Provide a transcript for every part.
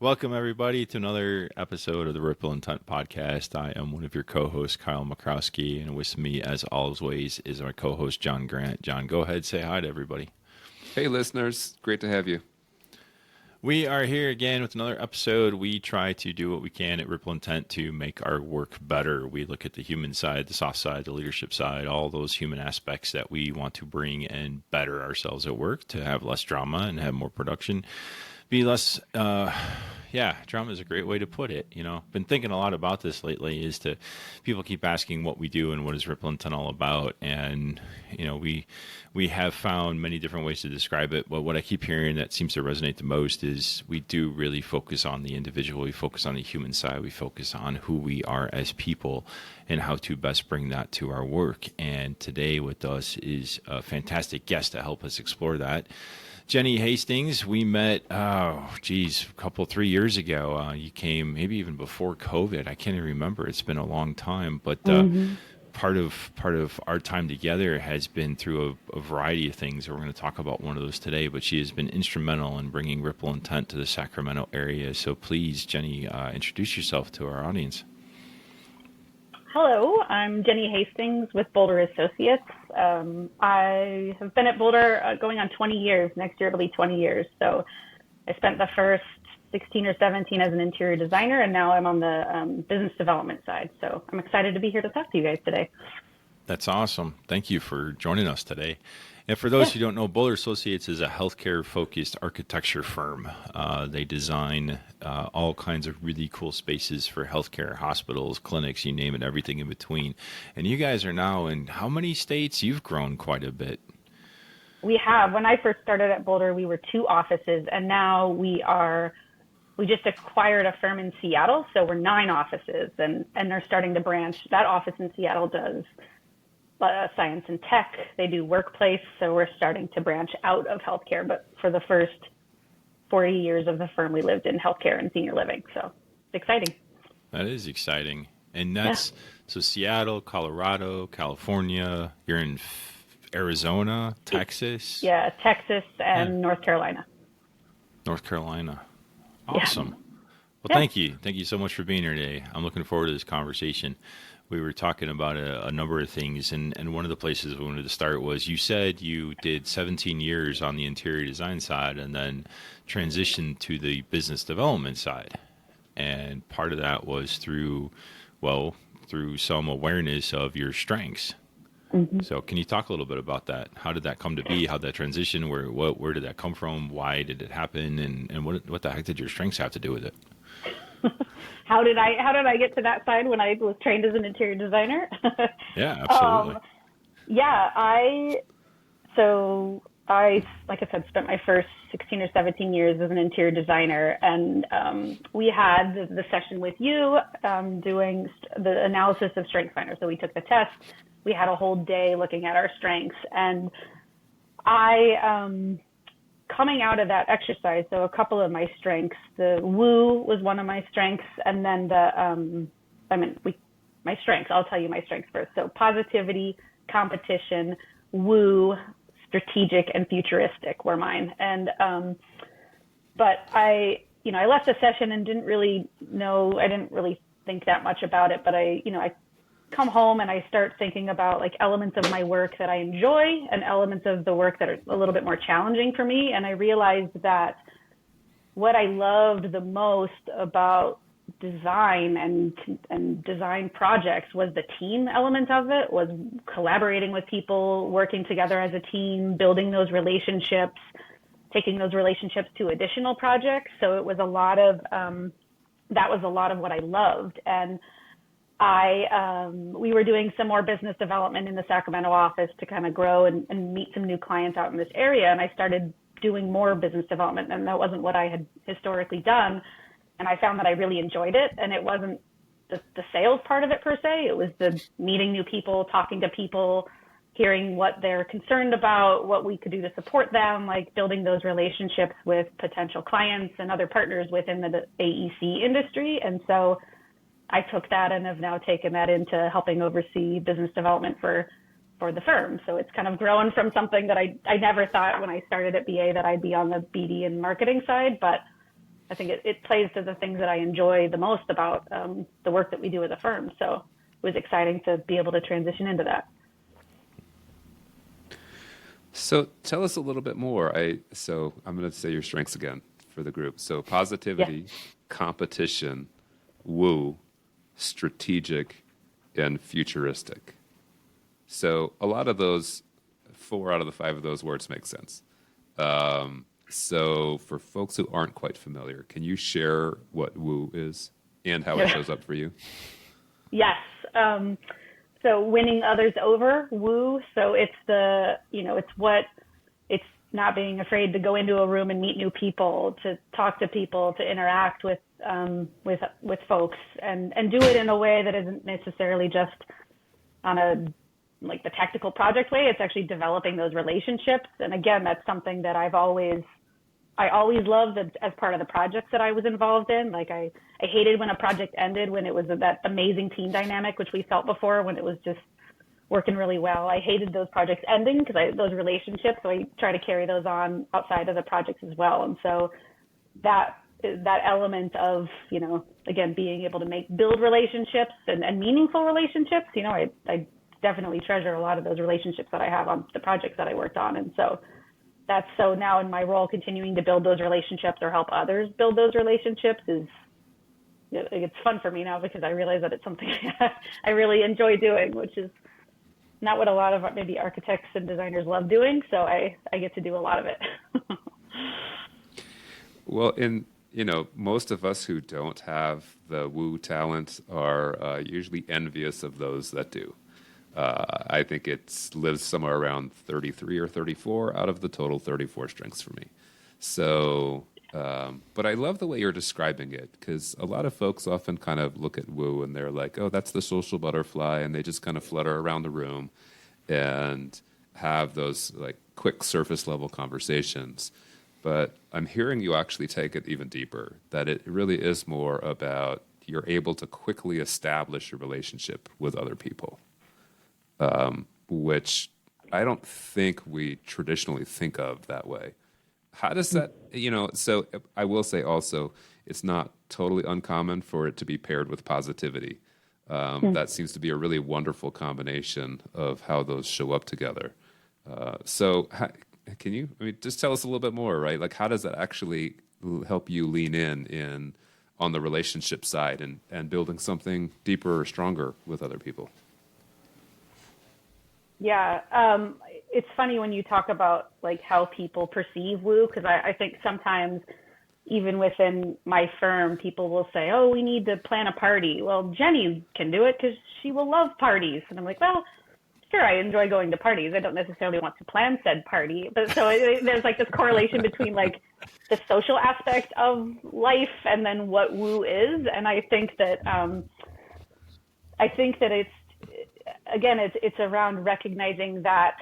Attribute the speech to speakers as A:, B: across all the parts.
A: Welcome, everybody, to another episode of the Ripple Intent Podcast. I am one of your co-hosts, Kyle McCroskey, and with me, as always, is our co-host, John Grant. John, go ahead, say hi to everybody.
B: Hey, listeners. Great to have you.
A: We are here again with another episode. We try to do what we can at Ripple Intent to make our work better. We look at the human side, the soft side, the leadership side, all those human aspects that we want to bring and better ourselves at work to have less drama and have more production. Be less, drama is a great way to put it. You know, been thinking a lot about this lately. People keep asking what we do and what is Ripple Intent all about, and you know, we have found many different ways to describe it. But what I keep hearing that seems to resonate the most is we do really focus on the individual. We focus on the human side. We focus on who we are as people and how to best bring that to our work. And today with us is a fantastic guest to help us explore that. Jenny Hastings, we met, a couple, 3 years ago. You came maybe even before COVID. I can't even remember. It's been a long time. But part of our time together has been through a variety of things. We're going to talk about one of those today. But she has been instrumental in bringing Ripple Intent to the Sacramento area. So please, Jenny, introduce yourself to our audience.
C: Hello, I'm Jenny Hastings with Boulder Associates. I have been at Boulder going on 20 years. Next year it'll be 20 years. So I spent the first 16 or 17 as an interior designer, and now I'm on the business development side. So I'm excited to be here to talk to you guys today.
A: That's awesome. Thank you for joining us today. And for those who don't know, Boulder Associates is a healthcare-focused architecture firm. They design all kinds of really cool spaces for healthcare, hospitals, clinics, you name it, everything in between. And you guys are now in how many states? You've grown quite a bit.
C: We have. When I first started at Boulder, we were 2 offices, and now we just acquired a firm in Seattle, so we're 9 offices, and they're starting to branch. That office in Seattle does science and tech. They do workplace, so we're starting to branch out of healthcare. But for the first 40 years of the firm, we lived in healthcare and senior living. So it's exciting.
A: That is exciting. And that's so Seattle, Colorado, California. You're in Arizona, Texas.
C: Yeah, Texas and North Carolina.
A: North Carolina. Awesome. Well, thank you. Thank you so much for being here today. I'm looking forward to this conversation. We were talking about a number of things, and one of the places we wanted to start was you said you did 17 years on the interior design side and then transitioned to the business development side. And part of that was through some awareness of your strengths. Mm-hmm. So can you talk a little bit about that? How did that come to be? How did that transition? Where did that come from? Why did it happen? And what the heck did your strengths have to do with it?
C: How did I get to that side when I was trained as an interior designer?
A: Yeah, absolutely.
C: I like I said, spent my first 16 or 17 years as an interior designer, and we had the session with you doing the analysis of StrengthsFinder. So we took the test. We had a whole day looking at our strengths, and coming out of that exercise, so a couple of my strengths, the woo was one of my strengths, and then my strengths, I'll tell you my strengths first. So positivity, competition, woo, strategic, and futuristic were mine. And, but I left the session and didn't really think that much about it, but I come home and I start thinking about like elements of my work that I enjoy and elements of the work that are a little bit more challenging for me. And I realized that what I loved the most about design and design projects was the team element of it, was collaborating with people, working together as a team, building those relationships, taking those relationships to additional projects. So it was that was a lot of what I loved. And we were doing some more business development in the Sacramento office to kind of grow and meet some new clients out in this area. And I started doing more business development, and that wasn't what I had historically done. And I found that I really enjoyed it. And it wasn't the sales part of it per se. It was the meeting new people, talking to people, hearing what they're concerned about, what we could do to support them, like building those relationships with potential clients and other partners within the AEC industry. And so I took that and have now taken that into helping oversee business development for the firm. So it's kind of grown from something that I never thought when I started at BA that I'd be on the BD and marketing side, but I think it plays to the things that I enjoy the most about the work that we do as a firm. So it was exciting to be able to transition into that.
B: So tell us a little bit more. So I'm going to say your strengths again for the group. So positivity, competition, woo, strategic, and futuristic. So a lot of those, 4 out of the 5 of those words make sense. So for folks who aren't quite familiar, can you share what woo is and how it shows up for you?
C: Yes. So winning others over, woo. So it's it's not being afraid to go into a room and meet new people, to talk to people, to interact with folks, and do it in a way that isn't necessarily just on the technical project way. It's actually developing those relationships. And again, that's something that I always loved as part of the projects that I was involved in. Like I hated when a project ended, when it was that amazing team dynamic, which we felt before, when it was just working really well. I hated those projects ending because those relationships. So I try to carry those on outside of the projects as well. And so that element of, again, being able to build relationships and meaningful relationships, I definitely treasure a lot of those relationships that I have on the projects that I worked on. And so now in my role, continuing to build those relationships or help others build those relationships it's fun for me now, because I realize that it's something I really enjoy doing, which is not what a lot of maybe architects and designers love doing. So I get to do a lot of it.
B: Well, most of us who don't have the woo talent are usually envious of those that do. I think it lives somewhere around 33 or 34 out of the total 34 strengths for me. So, but I love the way you're describing it, because a lot of folks often kind of look at woo and they're like, oh, that's the social butterfly, and they just kind of flutter around the room and have those like quick surface level conversations. But I'm hearing you actually take it even deeper, that it really is more about you're able to quickly establish a relationship with other people. Which I don't think we traditionally think of that way. How does that, so I will say also, it's not totally uncommon for it to be paired with positivity. That seems to be a really wonderful combination of how those show up together. Can you just tell us a little bit more, right? Like, how does that actually help you lean in on the relationship side and building something deeper or stronger with other people?
C: Yeah, it's funny when you talk about like how people perceive woo, because I think sometimes even within my firm, people will say, oh, we need to plan a party. Well, Jenny can do it because she will love parties. And I'm like, well, sure, I enjoy going to parties. I don't necessarily want to plan said party. But so there's like this correlation between like the social aspect of life and then what woo is. And I think that it's, again, it's around recognizing that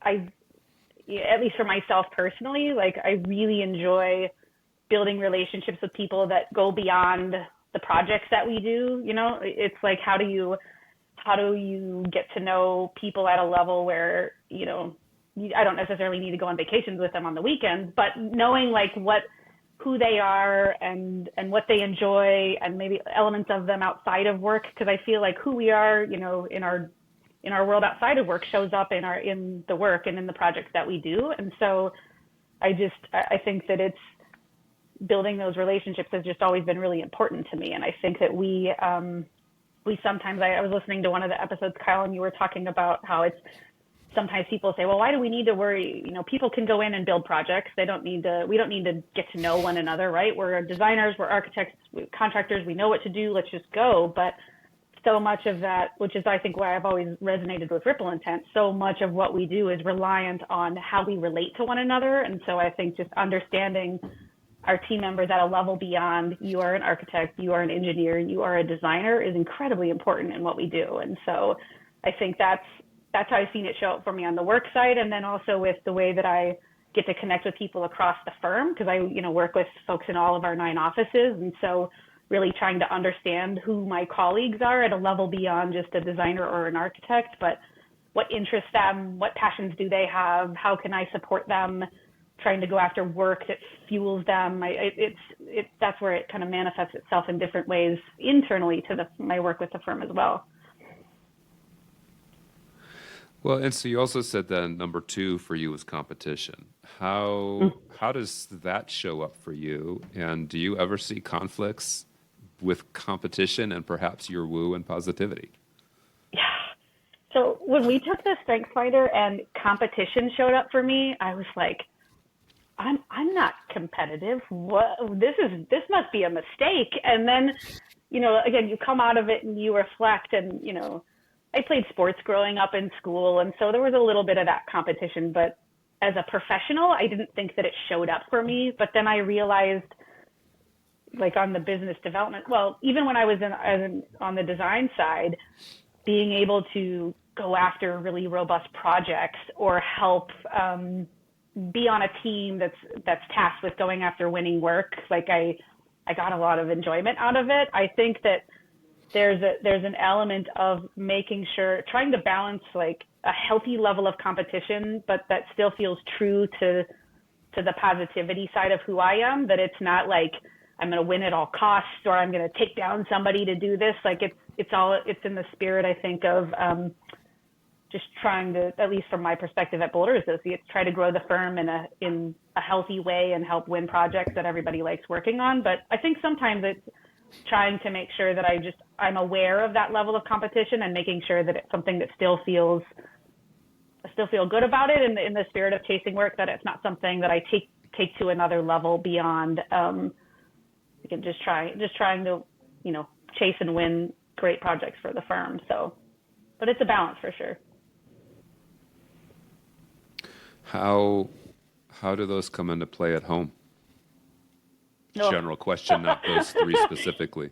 C: at least for myself personally, like I really enjoy building relationships with people that go beyond the projects that we do. It's like, how do you get to know people at a level where, I don't necessarily need to go on vacations with them on the weekends, but knowing like who they are and what they enjoy, and maybe elements of them outside of work. Cause I feel like who we are, in our world outside of work shows up in the work and in the projects that we do. And so I think that it's building those relationships has just always been really important to me. And I think that we sometimes, I was listening to one of the episodes, Kyle, and you were talking about how it's, sometimes people say, well, why do we need to worry? People can go in and build projects. We don't need to get to know one another, right? We're designers, we're architects, we're contractors, we know what to do, let's just go. But so much of that, which is I think why I've always resonated with Ripple Intent, so much of what we do is reliant on how we relate to one another. And so I think just understanding our team members at a level beyond, you are an architect, you are an engineer, you are a designer, is incredibly important in what we do. And so I think that's how I've seen it show up for me on the work side. And then also with the way that I get to connect with people across the firm, because I, work with folks in all of our 9 offices. And so really trying to understand who my colleagues are at a level beyond just a designer or an architect, but what interests them, what passions do they have, how can I support them, trying to go after work that fuels them. It's that's where it kind of manifests itself in different ways internally to my work with the firm as well.
B: Well, and so you also said that number two for you was competition. How does that show up for you? And do you ever see conflicts with competition and perhaps your woo and positivity?
C: Yeah. So when we took the StrengthsFinder and competition showed up for me, I was like, I'm not competitive. What this must be a mistake. And then, again, you come out of it and you reflect, and I played sports growing up in school, and so there was a little bit of that competition, but as a professional, I didn't think that it showed up for me. But then I realized, like on the business development, well, even when I was on the design side, being able to go after really robust projects or help be on a team that's tasked with going after winning work, like I got a lot of enjoyment out of it. I think that there's an element of making sure, trying to balance like a healthy level of competition, but that still feels true to the positivity side of who I am, that it's not like I'm going to win at all costs or I'm going to take down somebody to do this. Like it's in the spirit, I think, of just trying to, at least from my perspective at Boulder Associates, try to grow the firm in a healthy way and help win projects that everybody likes working on. But I think sometimes it's trying to make sure that I'm aware of that level of competition and making sure that it's something that I still feel good about it in the spirit of chasing work, that it's not something that I take to another level beyond, again, just trying to, chase and win great projects for the firm. So, but it's a balance for sure.
B: How do those come into play at home?
C: No.
B: General question, not those three specifically.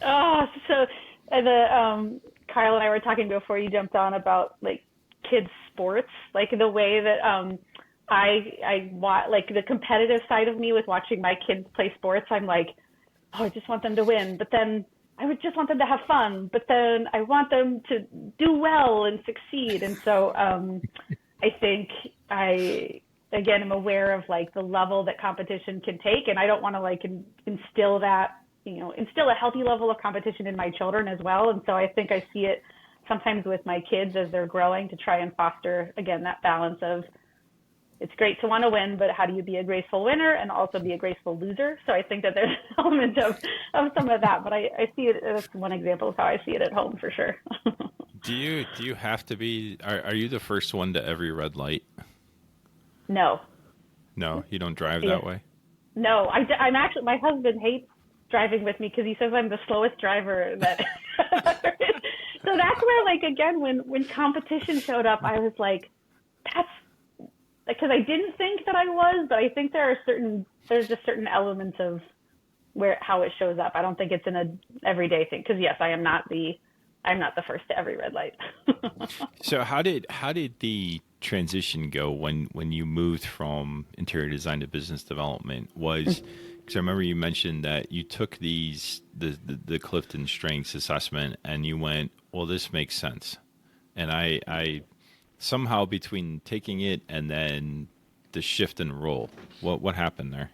C: Oh, so Kyle and I were talking before you jumped on about like kids sports, like the way that I like the competitive side of me with watching my kids play sports. I'm like, oh, I just want them to win, but then I would just want them to have fun, but then I want them to do well and succeed. And so I think again, I'm aware of like the level that competition can take, and I don't want to like instill a healthy level of competition in my children as well. And so I think I see it sometimes with my kids as they're growing, to try and foster, again, that balance of, it's great to want to win, but how do you be a graceful winner and also be a graceful loser? So I think that there's an element of some of that, but I see it as one example of how I see it at home for sure.
A: Do you have to be, are you the first one to every red light?
C: No.
A: No, you don't drive that way?
C: No, I'm actually, my husband hates driving with me because he says I'm the slowest driver that So that's where, like, again, when competition showed up, I was like, that's, because I didn't think that I was, but I think there's just certain elements of how it shows up. I don't think it's in a everyday thing, because yes, I'm not the first to every red light.
A: So how did the transition go when you moved from interior design to business development? Because I remember you mentioned that you took the CliftonStrengths assessment and you went, well, this makes sense. And I somehow, between taking it and then the shift in role, what happened there?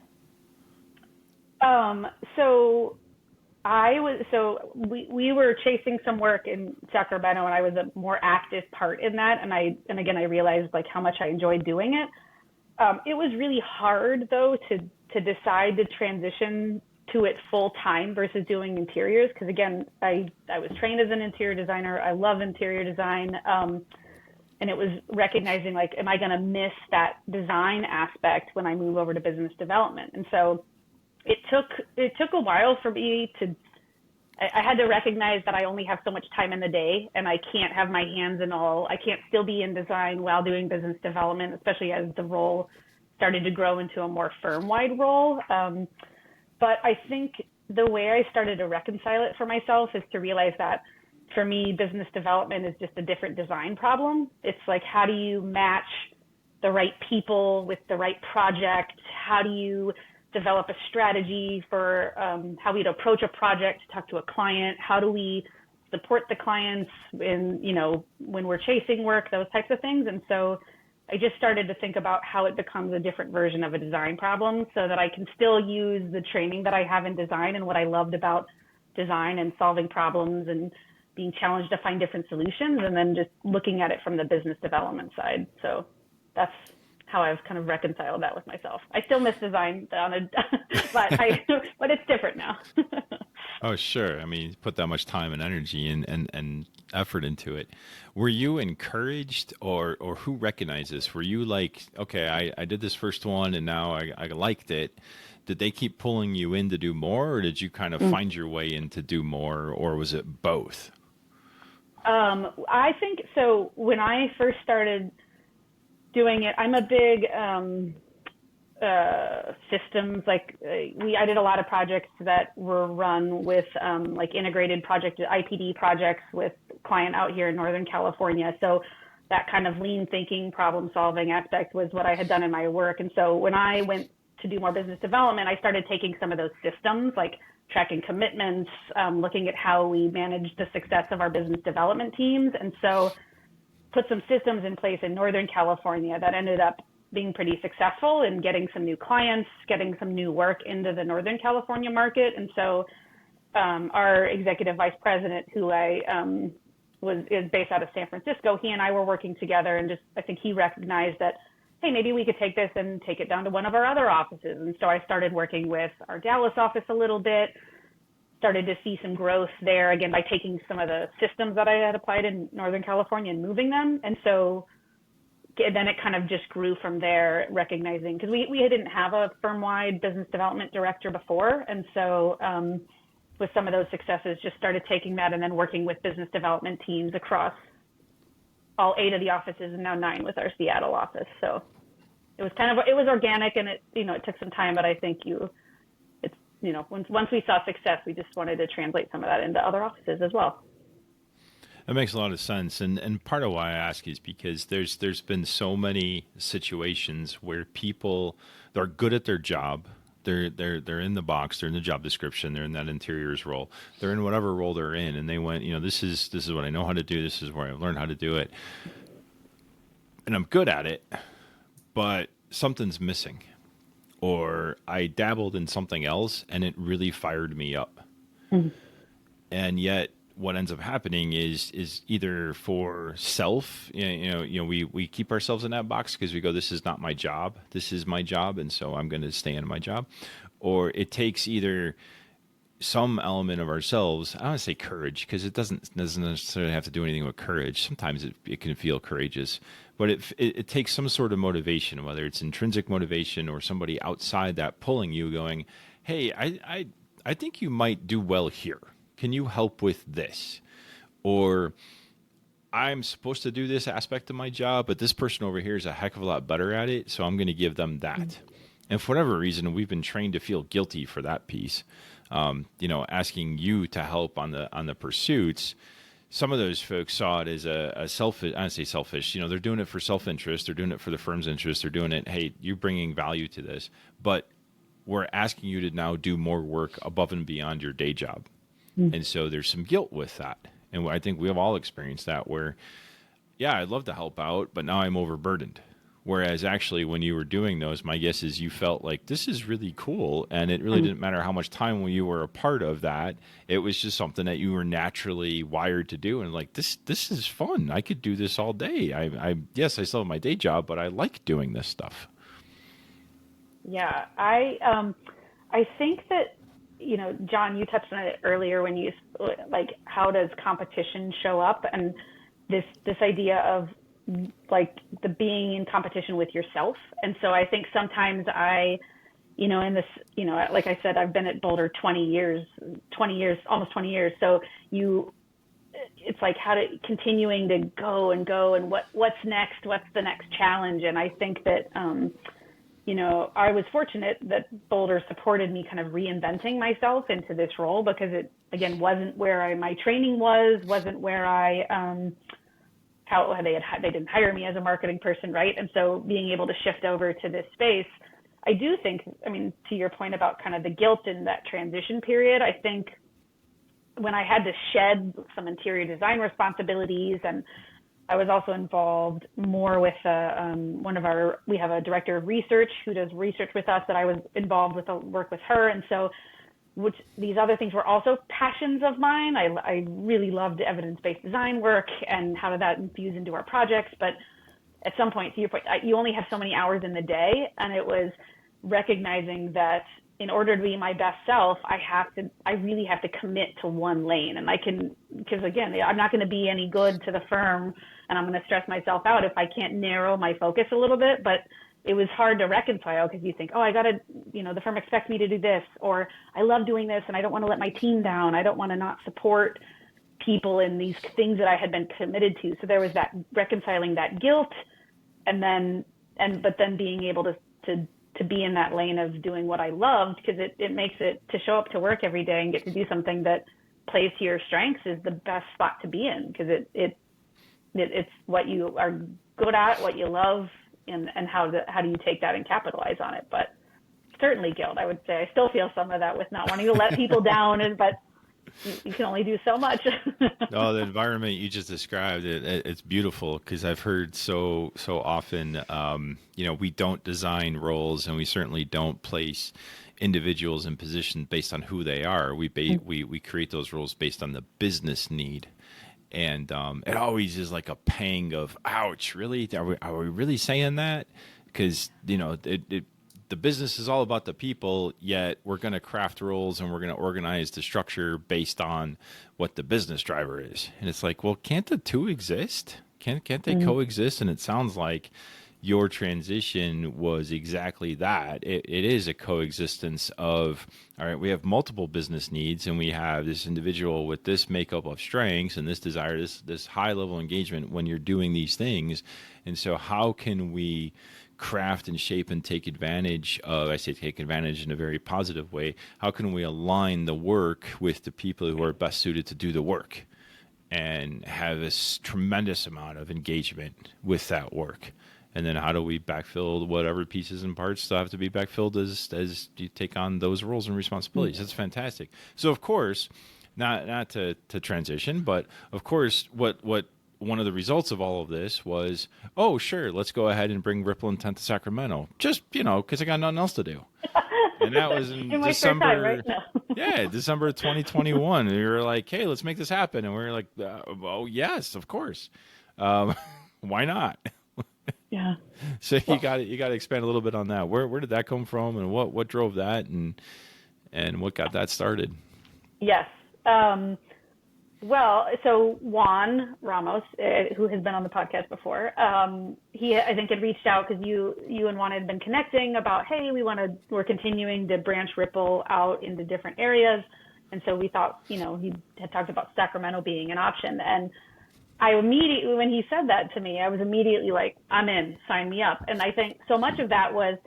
C: We were chasing some work in Sacramento, and I was a more active part in that. And again, I realized like how much I enjoyed doing it. It was really hard though to decide to transition to it full time versus doing interiors. Because again, I was trained as an interior designer. I love interior design. And it was recognizing, like, am I going to miss that design aspect when I move over to business development? And so it took a while for me I had to recognize that I only have so much time in the day, and I can't have my hands in all. I can't still be in design while doing business development, especially as the role started to grow into a more firm-wide role. But I think the way I started to reconcile it for myself is to realize that for me, business development is just a different design problem. It's like, how do you match the right people with the right project? How do you develop a strategy for how we'd approach a project, talk to a client? How do we support the clients when we're chasing work, those types of things? And so I just started to think about how it becomes a different version of a design problem so that I can still use the training that I have in design and what I loved about design and solving problems and being challenged to find different solutions, and then just looking at it from the business development side. So that's how I've kind of reconciled that with myself. I still miss design, but it's different now.
A: Oh, sure. I mean, you put that much time and energy and effort into it. Were you encouraged, or who recognized this? Were you like, okay, I did this first one and now I liked it. Did they keep pulling you in to do more, or did you kind of find your way in to do more, or was it both?
C: I think so. When I first started doing it, I'm a big systems, like I did a lot of projects that were run with like integrated project IPD projects with client out here in Northern California. So that kind of lean thinking, problem solving aspect was what I had done in my work. And so when I went to do more business development, I started taking some of those systems, like tracking commitments, looking at how we manage the success of our business development teams. And so put some systems in place in Northern California that ended up being pretty successful in getting some new clients, getting some new work into the Northern California market. And so our executive vice president, who is based out of San Francisco, he and I were working together, and just I think he recognized that, hey, maybe we could take this and take it down to one of our other offices. And so I started working with our Dallas office a little bit, started to see some growth there, again, by taking some of the systems that I had applied in Northern California and moving them. And so then it kind of just grew from there, recognizing, because we didn't have a firm-wide business development director before. And so with some of those successes, just started taking that and then working with business development teams across all 8 of the offices, and now 9 with our Seattle office. So it was organic, and it took some time, but I think once we saw success, we just wanted to translate some of that into other offices as well.
A: That makes a lot of sense, and part of why I ask is because there's been so many situations where people, they're good at their job, they're in the box, they're in the job description, they're in that interiors role, they're in whatever role they're in, and they went, this is what I know how to do, this is where I've learned how to do it, and I'm good at it, but something's missing, or I dabbled in something else and it really fired me up, and yet what ends up happening is either for self, we keep ourselves in that box because we go, this is not my job, this is my job, and so I'm going to stay in my job. Or it takes either some element of ourselves, I don't want to say courage, because it doesn't necessarily have to do anything with courage. Sometimes it can feel courageous, but it takes some sort of motivation, whether it's intrinsic motivation or somebody outside that pulling you, going, hey, I think you might do well here. Can you help with this? Or I'm supposed to do this aspect of my job, but this person over here is a heck of a lot better at it, so I'm going to give them that. And for whatever reason, we've been trained to feel guilty for that piece. Asking you to help on the pursuits. Some of those folks saw it as a selfish, I don't say selfish, they're doing it for self-interest, they're doing it for the firm's interest, they're doing it, hey, you're bringing value to this, but we're asking you to now do more work above and beyond your day job. And so there's some guilt with that. And I think we have all experienced that where, yeah, I'd love to help out, but now I'm overburdened. Whereas actually when you were doing those, my guess is you felt like this is really cool. And it really didn't matter how much time you were a part of that. It was just something that you were naturally wired to do. And like, this is fun. I could do this all day. Yes, I still have my day job, but I like doing this stuff. Yeah,
C: I think that, Jon, you touched on it earlier when you, like, how does competition show up? And this idea of, like, the being in competition with yourself. And so I think sometimes in this, like I said, I've been at Boulder 20 years, almost 20 years. So it's like continuing to go and what's next? What's the next challenge? And I think that, I was fortunate that Boulder supported me kind of reinventing myself into this role, because it, again, wasn't where my training wasn't where they didn't hire me as a marketing person, right? And so being able to shift over to this space, I do think, to your point about kind of the guilt in that transition period, I think when I had to shed some interior design responsibilities and I was also involved more with we have a director of research who does research with us that I was involved with work with her. And so which these other things were also passions of mine. I really loved evidence-based design work and how did that infuse into our projects. But at some point, to your point, you only have so many hours in the day. And it was recognizing that in order to be my best self, I really have to commit to one lane. And because again, I'm not going to be any good to the firm and I'm going to stress myself out if I can't narrow my focus a little bit. But it was hard to reconcile because you think, oh, I got to, the firm expects me to do this, or I love doing this and I don't want to let my team down. I don't want to not support people in these things that I had been committed to. So there was that reconciling that guilt but then being able to be in that lane of doing what I loved, because it makes it to show up to work every day and get to do something that plays to your strengths is the best spot to be in, because it's what you are good at, what you love, and how do you take that and capitalize on it. But certainly guilt, I would say. I still feel some of that with not wanting to let people down, but you can only do so much.
A: Oh, the environment you just described, it's beautiful, because I've heard so often, we don't design roles, and we certainly don't place individuals in position based on who they are. We create those roles based on the business need. And it always is like a pang of, ouch, really? Are we really saying that? Because, the business is all about the people, yet we're going to craft roles and we're going to organize the structure based on what the business driver is. And it's like, well, can't the two exist? Can't they coexist? And it sounds like your transition was exactly that. It is a coexistence of, all right, we have multiple business needs, and we have this individual with this makeup of strengths and this desire, this high level engagement when you're doing these things. And so how can we craft and shape and take advantage of, I say take advantage in a very positive way, how can we align the work with the people who are best suited to do the work and have this tremendous amount of engagement with that work? And then how do we backfill whatever pieces and parts still have to be backfilled as you take on those roles and responsibilities? That's fantastic. So, of course, not to transition, but of course, what one of the results of all of this was, oh, sure, let's go ahead and bring Ripple Intent to Sacramento. Just, because I got nothing else to do. And that was in December.
C: Time, right? No.
A: Yeah, December 2021. And we were like, hey, let's make this happen. And we were like, oh, yes, of course. Why not?
C: Yeah.
A: So you got to expand a little bit on that. Where did that come from, and what drove that, and what got that started?
C: Yes. Well, so Juan Ramos, who has been on the podcast before, he I think had reached out because you and Juan had been connecting about, hey, we're continuing to branch Ripple out into different areas, and so we thought, he had talked about Sacramento being an option. And I immediately, when he said that to me, I was immediately like, I'm in, sign me up. And I think so much of that was,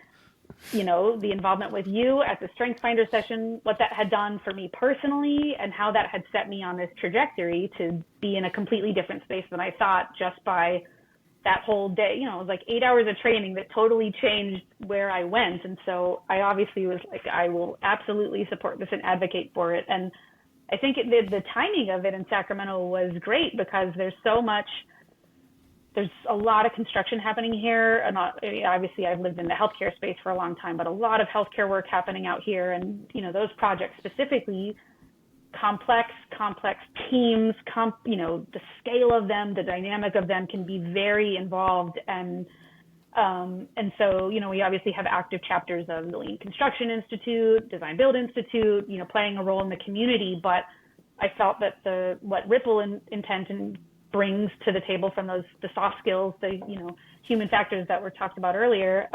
C: the involvement with you at the Strength Finder session, what that had done for me personally, and how that had set me on this trajectory to be in a completely different space than I thought just by that whole day. It was like 8 hours of training that totally changed where I went. And so I obviously was like, I will absolutely support this and advocate for it. And I think the timing of it in Sacramento was great because there's a lot of construction happening here. And obviously I've lived in the healthcare space for a long time, but a lot of healthcare work happening out here. And, those projects specifically, complex teams, the scale of them, the dynamic of them can be very involved. And so, we obviously have active chapters of the Lean Construction Institute, Design Build Institute, playing a role in the community. But I felt that what Ripple Intent brings to the table from the soft skills, the human factors that were talked about earlier,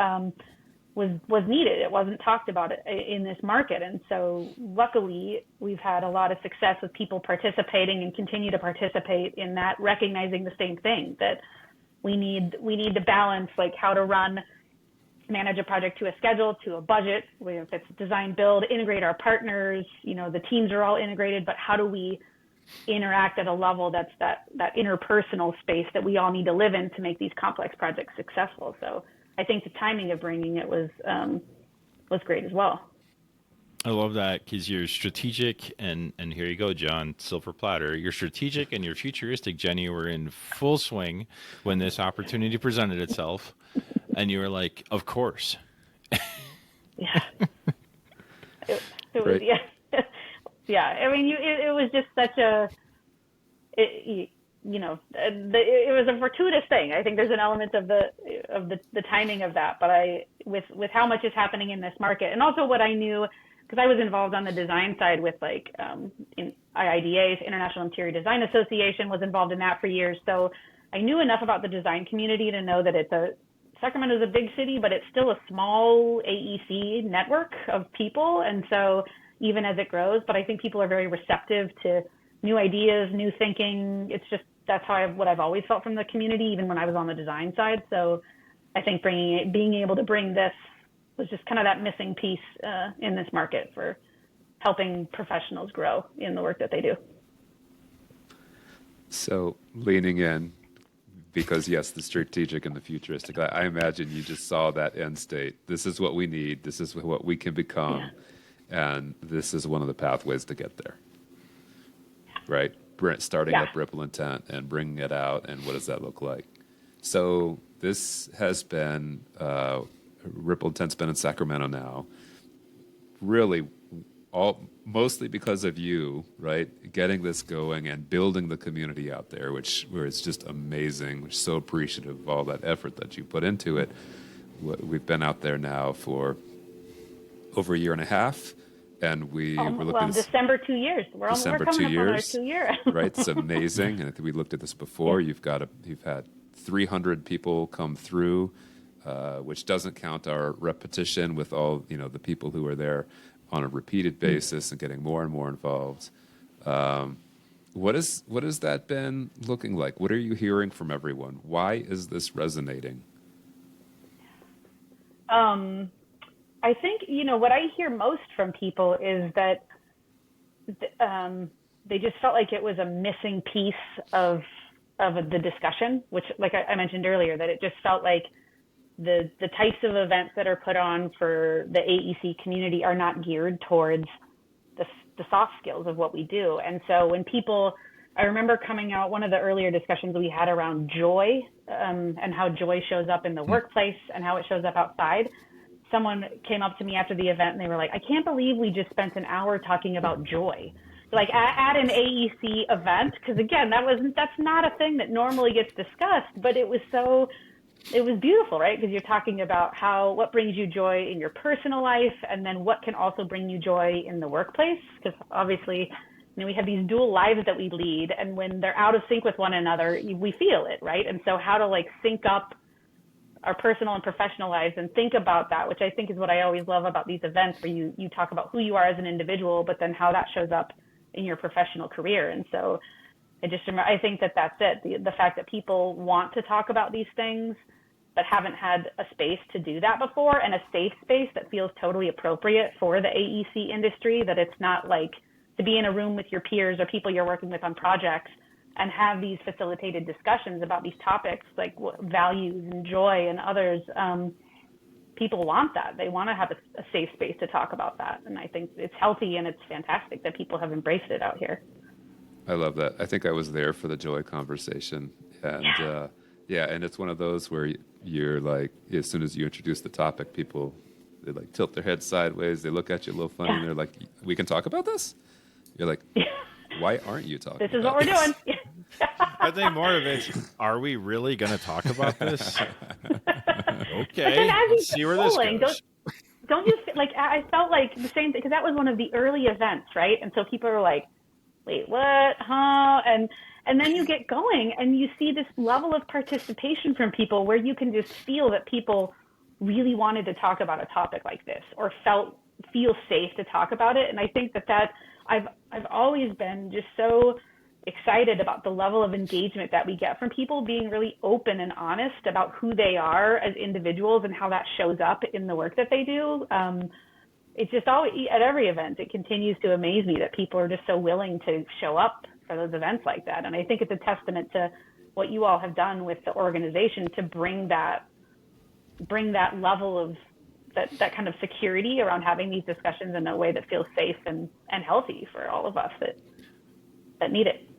C: was needed. It wasn't talked about in this market. And so luckily we've had a lot of success with people participating and continue to participate in that, recognizing the same thing, that we need to balance like how to manage a project to a schedule, to a budget, if it's design build, integrate our partners, the teams are all integrated, but how do we interact at a level that's that interpersonal space that we all need to live in to make these complex projects successful. So I think the timing of bringing it was great as well.
A: I love that because you're strategic, and here you go, John, silver platter. You're strategic and you're futuristic. Jenny, were in full swing when this opportunity presented itself, and you were like, "Of course."
C: Yeah. It was,
B: Great.
C: yeah. Yeah. I mean, it was just such a, it was a fortuitous thing. I think there's an element of the timing of that, but with how much is happening in this market, and also what I knew, because I was involved on the design side with in IIDA, International Interior Design Association, was involved in that for years. So I knew enough about the design community to know that Sacramento is a big city, but it's still a small AEC network of people. And so even as it grows, but I think people are very receptive to new ideas, new thinking. It's just, that's what I've always felt from the community, even when I was on the design side. So I think being able to bring this was just kind of that missing piece in this market for helping professionals grow in the work that they do.
B: So leaning in, because yes, the strategic and the futuristic, I imagine you just saw that end state. This is what we need. This is what we can become. Yeah. And this is one of the pathways to get there. Right? Starting up Ripple Intent and bringing it out. And what does that look like? So this has been, Ripple Intent's been in Sacramento now, really mostly because of you, right? Getting this going and building the community out there, where it's just amazing. We're so appreciative of all that effort that you put into it. We've been out there now for over a year and a half, and we're looking at
C: December 2 years. We're coming up on our 2 year.
B: Right? It's amazing. And I think we looked at this before. Yeah. You've had 300 people come through, which doesn't count our repetition with all the people who are there on a repeated basis and getting more and more involved. What has that been looking like? What are you hearing from everyone? Why is this resonating?
C: I think, what I hear most from people is that they just felt like it was a missing piece of the discussion, which, like I mentioned earlier, that it just felt like the types of events that are put on for the AEC community are not geared towards the soft skills of what we do. And so when I remember coming out, one of the earlier discussions we had around joy, and how joy shows up in the workplace and how it shows up outside. Someone came up to me after the event and they were like, I can't believe we just spent an hour talking about joy. Like at an AEC event, because again, that's not a thing that normally gets discussed, but it was beautiful, right? Because you're talking about what brings you joy in your personal life, and then what can also bring you joy in the workplace. Because obviously, we have these dual lives that we lead, and when they're out of sync with one another, we feel it, right? And so how to sync up our personal and professional lives and think about that, which I think is what I always love about these events, where you talk about who you are as an individual, but then how that shows up in your professional career. And so I think that's it. The fact that people want to talk about these things, but haven't had a space to do that before, and a safe space that feels totally appropriate for the AEC industry, that it's not like to be in a room with your peers or people you're working with on projects and have these facilitated discussions about these topics like values and joy and others. People want that. They want to have a safe space to talk about that. And I think it's healthy and it's fantastic that people have embraced it out here.
B: I love that. I think I was there for the joy conversation. And and it's one of those where you're like, as soon as you introduce the topic, people, they tilt their head sideways. They look at you a little funny and they're like, we can talk about this? You're like, why aren't you talking about this?
C: This is what we're doing.
A: I think more of it's, are we really going to talk about this? Okay, let's see where this goes.
C: Don't you I felt like the same thing, because that was one of the early events, right? And so people are like, wait, what? Huh? And then you get going and you see this level of participation from people where you can just feel that people really wanted to talk about a topic like this, or feel safe to talk about it. And I think that I've always been just so excited about the level of engagement that we get from people being really open and honest about who they are as individuals and how that shows up in the work that they do. It's just always, at every event, it continues to amaze me that people are just so willing to show up for those events like that. And I think it's a testament to what you all have done with the organization to bring that level of that kind of security around having these discussions in a way that feels safe and healthy for all of us that need it.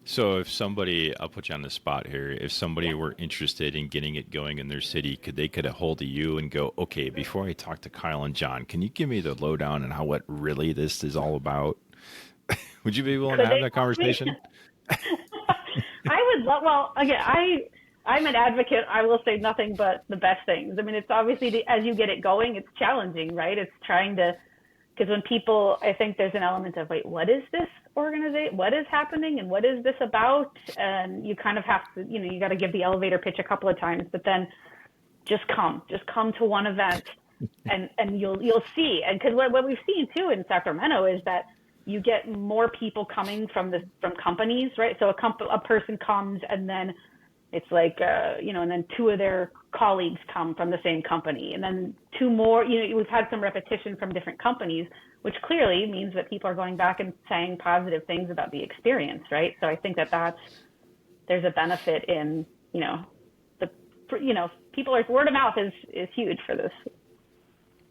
A: So if somebody, I'll put you on the spot here, if somebody were interested in getting it going in their city, could they get a hold of you and go, okay, before I talk to Kyle and Jon, can you give me the lowdown on what really this is all about? Would you be willing to have that conversation?
C: I would love, well, again, I'm an advocate. I will say nothing but the best things. I mean, it's obviously, as you get it going, it's challenging, right? It's trying to, because when people, I think there's an element of, wait, what is this organization? What is happening? And what is this about? And you kind of have to, you got to give the elevator pitch a couple of times, but then just come to one event and you'll see. And because what we've seen too in Sacramento is that you get more people coming from companies, right? So a person comes and then it's like, and then two of their colleagues come from the same company, and then two more, we've had some repetition from different companies, which clearly means that people are going back and saying positive things about the experience, right? So I think there's a benefit in, people are, word of mouth is huge for this.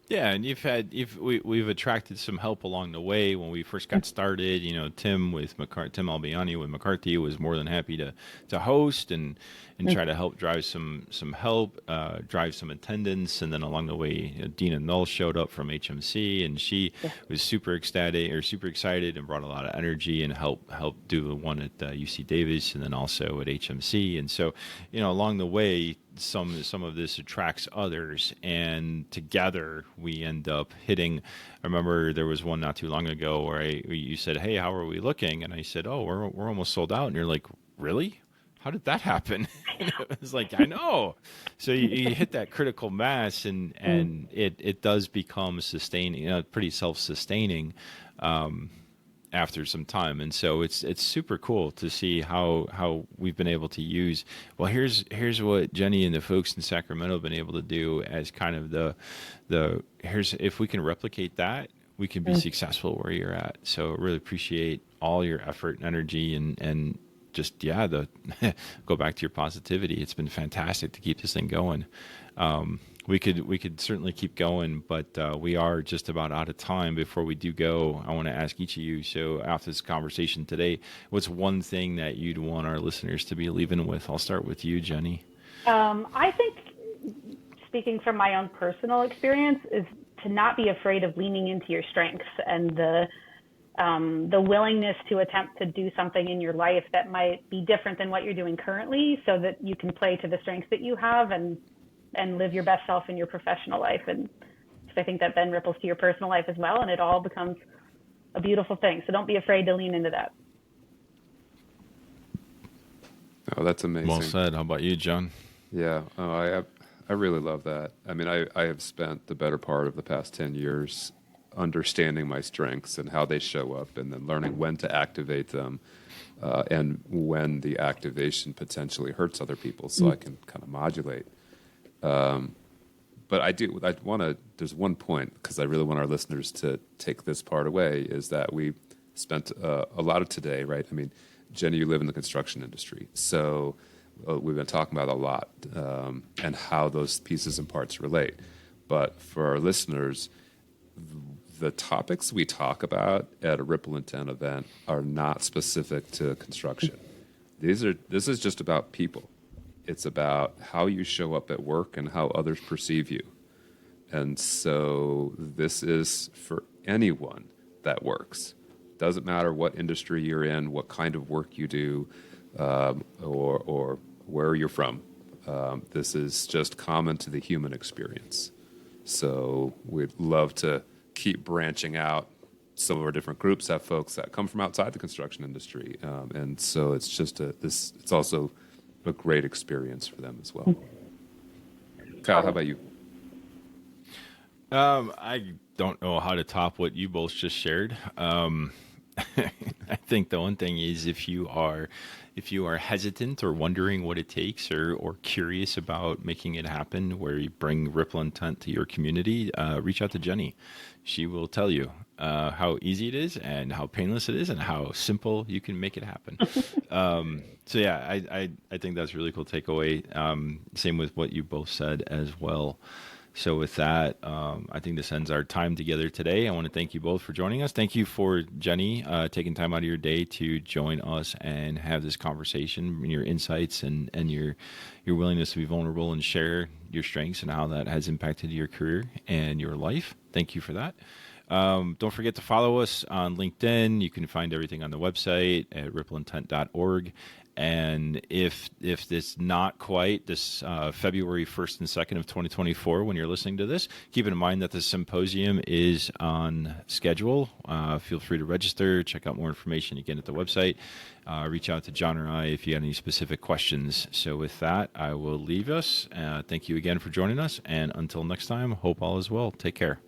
A: Yeah, and we've attracted some help along the way when we first got started. Tim Albiani with McCarthy was more than happy to host and try to help drive some help, drive some attendance, and then along the way, Dina Null showed up from HMC, and she was super excited and brought a lot of energy and helped do the one at UC Davis and then also at HMC, and so along the way, some of this attracts others, and together we end up hitting. I remember there was one not too long ago where you said, "Hey, how are we looking?" And I said, "Oh, we're almost sold out." And you're like, "Really? How did that happen?" And it was like, I know. So you hit that critical mass, and it does become sustaining, pretty self-sustaining. After some time, and so it's super cool to see how we've been able to use. Well, here's what Jenny and the folks in Sacramento have been able to do as kind of if we can replicate that, we can be successful where you're at. So really appreciate all your effort and energy and just go back to your positivity. It's been fantastic to keep this thing going. We could certainly keep going, but we are just about out of time. Before we do go, I want to ask each of you, so after this conversation today, what's one thing that you'd want our listeners to be leaving with? I'll start with you, Jenny.
C: I think, speaking from my own personal experience, is to not be afraid of leaning into your strengths and the willingness to attempt to do something in your life that might be different than what you're doing currently, so that you can play to the strengths that you have and live your best self in your professional life. And I think that then ripples to your personal life as well, and it all becomes a beautiful thing. So don't be afraid to lean into that.
B: Oh, that's amazing.
A: Well said. How about you, Jon?
B: Yeah, I really love that. I mean, I have spent the better part of the past 10 years understanding my strengths and how they show up, and then learning when to activate them, and when the activation potentially hurts other people, so I can kind of modulate. But there's one point, because I really want our listeners to take this part away, is that we spent a lot of today, right? I mean, Jenny, you live in the construction industry, so we've been talking about a lot, and how those pieces and parts relate. But for our listeners, the topics we talk about at a Ripple Intent event are not specific to construction. This is just about people. It's about how you show up at work and how others perceive you. And so this is for anyone that works. Doesn't matter what industry you're in, what kind of work you do, or where you're from. This is just common to the human experience. So we'd love to keep branching out. Some of our different groups have folks that come from outside the construction industry. And so it's just it's also a great experience for them as well. Kyle, how about you?
A: I don't know how to top what you both just shared. I think the one thing is, if you are hesitant or wondering what it takes, or curious about making it happen, where you bring Ripple Intent to your community, reach out to Jenny. She will tell you how easy it is and how painless it is and how simple you can make it happen. So yeah, I think that's a really cool takeaway. Same with what you both said as well. So with that, I think this ends our time together today. I want to thank you both for joining us. Thank you for Jenny taking time out of your day to join us and have this conversation, and your insights and your willingness to be vulnerable and share your strengths and how that has impacted your career and your life. Thank you for that. Don't forget to follow us on LinkedIn. You can find everything on the website at rippleintent.org. And if it's not quite this February 1st and 2nd of 2024 when you're listening to this, keep in mind that the symposium is on schedule. Feel free to register. Check out more information again at the website. Reach out to Jon or I if you have any specific questions. So with that, I will leave us. Thank you again for joining us. And until next time, hope all is well. Take care.